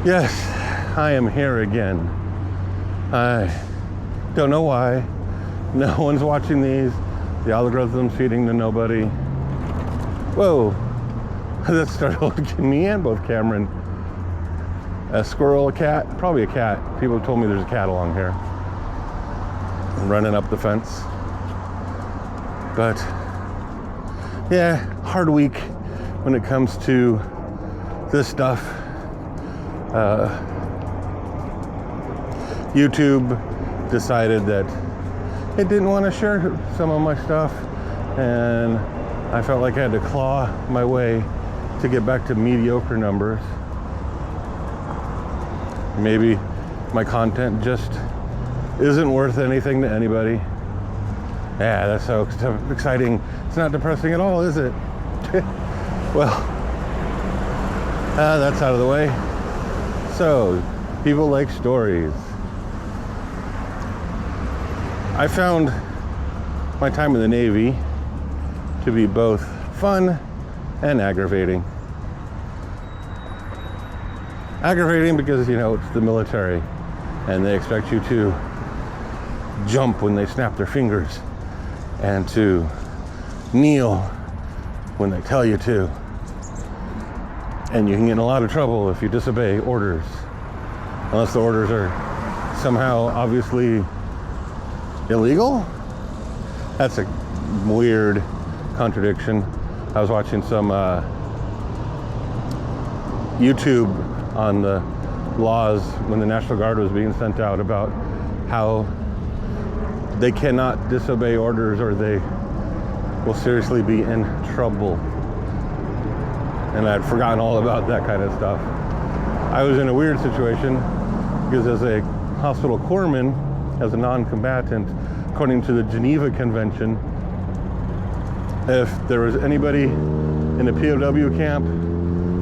Yes, I am here again. I don't know why. No one's watching these. The algorithm's feeding to nobody. Whoa, that startled me and both Cameron. A squirrel, a cat, probably a cat. People told me there's a cat along here. Running up the fence. But yeah, hard week when it comes to this stuff. YouTube decided that it didn't want to share some of my stuff, and I felt like I had to claw my way to get back to mediocre numbers. Maybe my content just isn't worth anything to anybody. Yeah, that's so exciting. It's not depressing at all, is it? Well, that's out of the way. So, people like stories. I found my time in the Navy to be both fun and aggravating. Aggravating because, you know, it's the military and they expect you to jump when they snap their fingers and to kneel when they tell you to. And you can get in a lot of trouble if you disobey orders, unless the orders are somehow obviously illegal. That's a weird contradiction. I was watching some YouTube on the laws when the National Guard was being sent out about how they cannot disobey orders or they will seriously be in trouble. And I'd forgotten all about that kind of stuff. I was in a weird situation because as a hospital corpsman, as a non-combatant, according to the Geneva Convention, if there was anybody in a POW camp,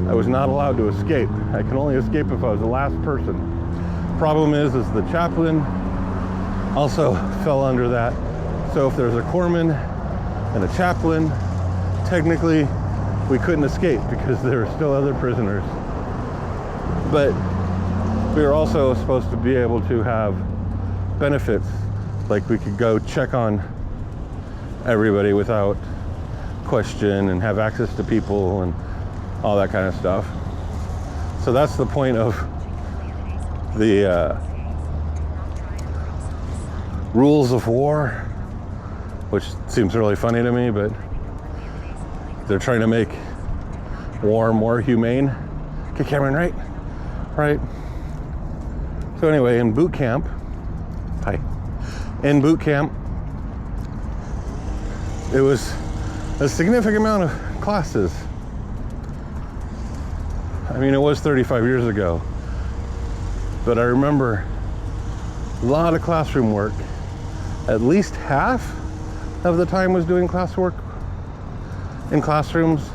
I was not allowed to escape. I can only escape if I was the last person. Problem is the chaplain also fell under that. So if there's a corpsman and a chaplain, technically we couldn't escape because there were still other prisoners. But we were also supposed to be able to have benefits, like we could go check on everybody without question and have access to people and all that kind of stuff. So that's the point of the rules of war, which seems really funny to me, but they're trying to make war more humane. Okay, Cameron, right? Right. So anyway, in boot camp, in boot camp, it was a significant amount of classes. I mean, it was 35 years ago, but I remember a lot of classroom work. At least half of the time was doing classwork in classrooms,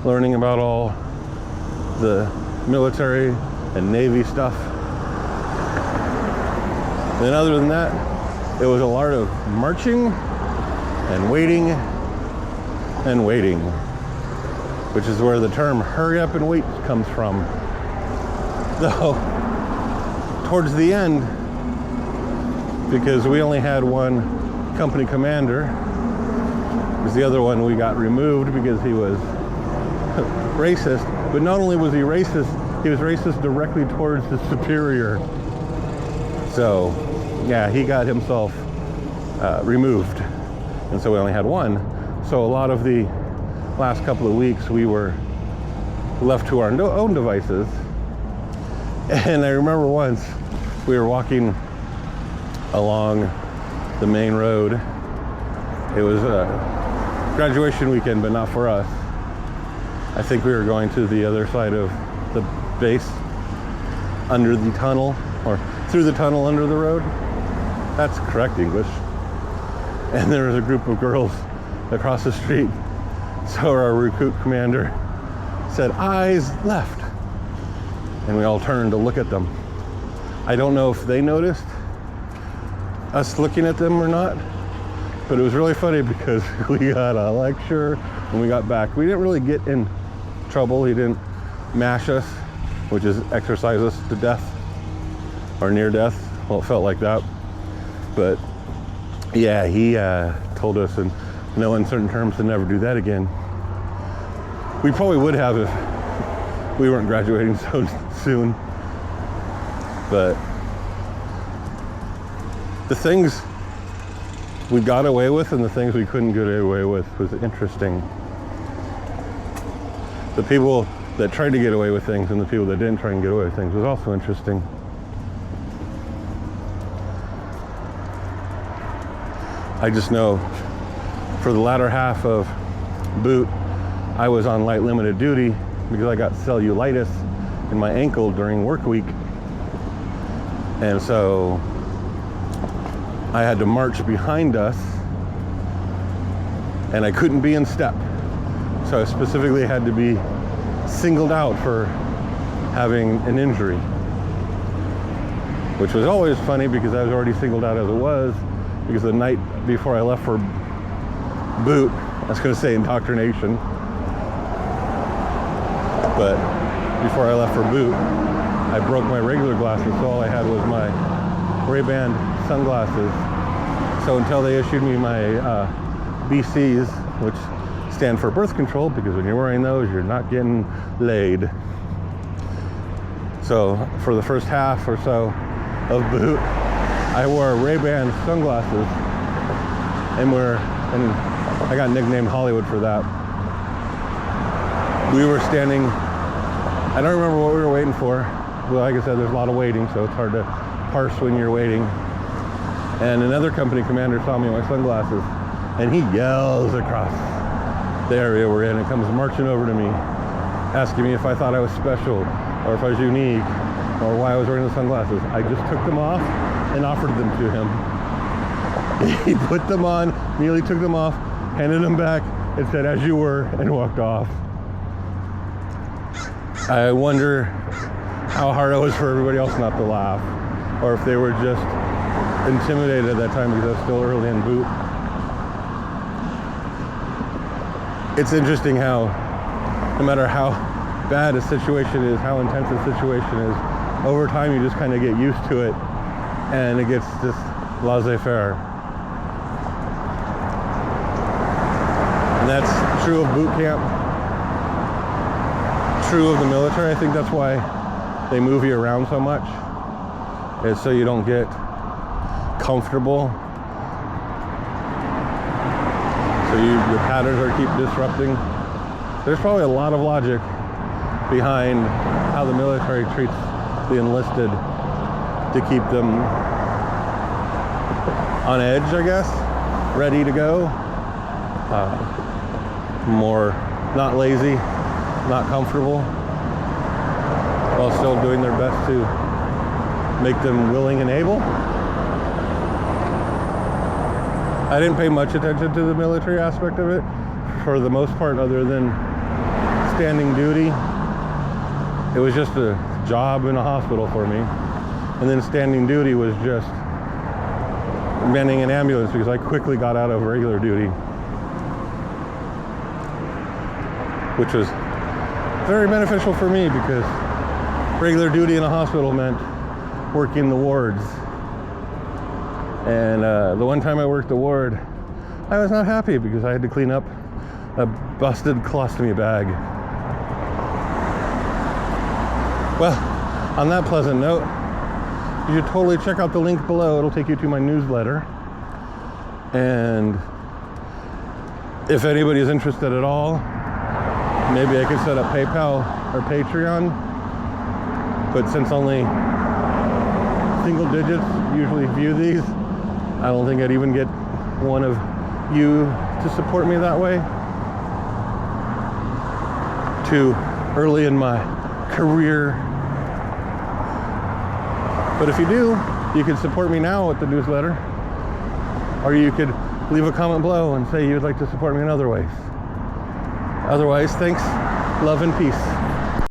learning about all the military and Navy stuff. Then other than that, it was a lot of marching and waiting, which is where the term hurry up and wait comes from. Though, towards the end, because we only had one company commander, because the other one we got removed because he was racist, but not only was he was racist directly towards his superior. So, yeah, he got himself removed, and so we only had one. So a lot of the last couple of weeks we were left to our own devices. And I remember once we were walking along the main road. It was a graduation weekend, but not for us. I think we were going to the other side of the base, under the tunnel, or through the tunnel under the road. That's correct English. And there was a group of girls across the street. So our recruit commander said, "Eyes left." And we all turned to look at them. I don't know if they noticed us looking at them or not, but it was really funny because we got a lecture when we got back. We didn't really get in trouble. He didn't mash us, which is exercise us to death or near death. Well, it felt like that. But yeah, he told us in no uncertain terms to never do that again. We probably would have if we weren't graduating so soon. But the things we got away with and the things we couldn't get away with was interesting. The people that tried to get away with things and the people that didn't try and get away with things was also interesting. I just know for the latter half of boot, I was on light limited duty because I got cellulitis in my ankle during work week. And so I had to march behind us and I couldn't be in step. So I specifically had to be singled out for having an injury, which was always funny because I was already singled out as it was, because the night before I left for boot, I was going to say indoctrination, but before I left for boot, I broke my regular glasses, so all I had was my Ray-Ban sunglasses. So until they issued me my BCs, which stand for birth control, because when you're wearing those, you're not getting laid. So for the first half or so of boot, I wore Ray-Ban sunglasses, and I got nicknamed Hollywood for that. We were standing, I don't remember what we were waiting for. Well, like I said, there's a lot of waiting, so it's hard to parse when you're waiting. And another company commander saw me in my sunglasses, and he yells across the area we're in and comes marching over to me, asking me if I thought I was special, or if I was unique, or why I was wearing the sunglasses. I just took them off and offered them to him. He put them on, immediately took them off, handed them back, and said, "As you were," and walked off. I wonder how hard it was for everybody else not to laugh, or if they were just intimidated at that time because I was still early in boot. It's interesting how no matter how bad a situation is, how intense a situation is, over time you just kind of get used to it and it gets just laissez-faire. And that's true of boot camp, true of the military. I think that's why they move you around so much. It's so you don't get comfortable. So your patterns are keep disrupting. There's probably a lot of logic behind how the military treats the enlisted to keep them on edge, I guess, ready to go, more not lazy, not comfortable, while still doing their best to make them willing and able. I didn't pay much attention to the military aspect of it for the most part, other than standing duty. It was just a job in a hospital for me. And then standing duty was just manning an ambulance because I quickly got out of regular duty, which was very beneficial for me because regular duty in a hospital meant working the wards. And the one time I worked the ward, I was not happy because I had to clean up a busted colostomy bag. Well, on that pleasant note, you should totally check out the link below. It'll take you to my newsletter. And if anybody's interested at all, maybe I could set up PayPal or Patreon. But since only single digits usually view these, I don't think I'd even get one of you to support me that way. Too early in my career. But if you do, you can support me now with the newsletter, or you could leave a comment below and say you'd like to support me in other ways. Otherwise, thanks, love, and peace.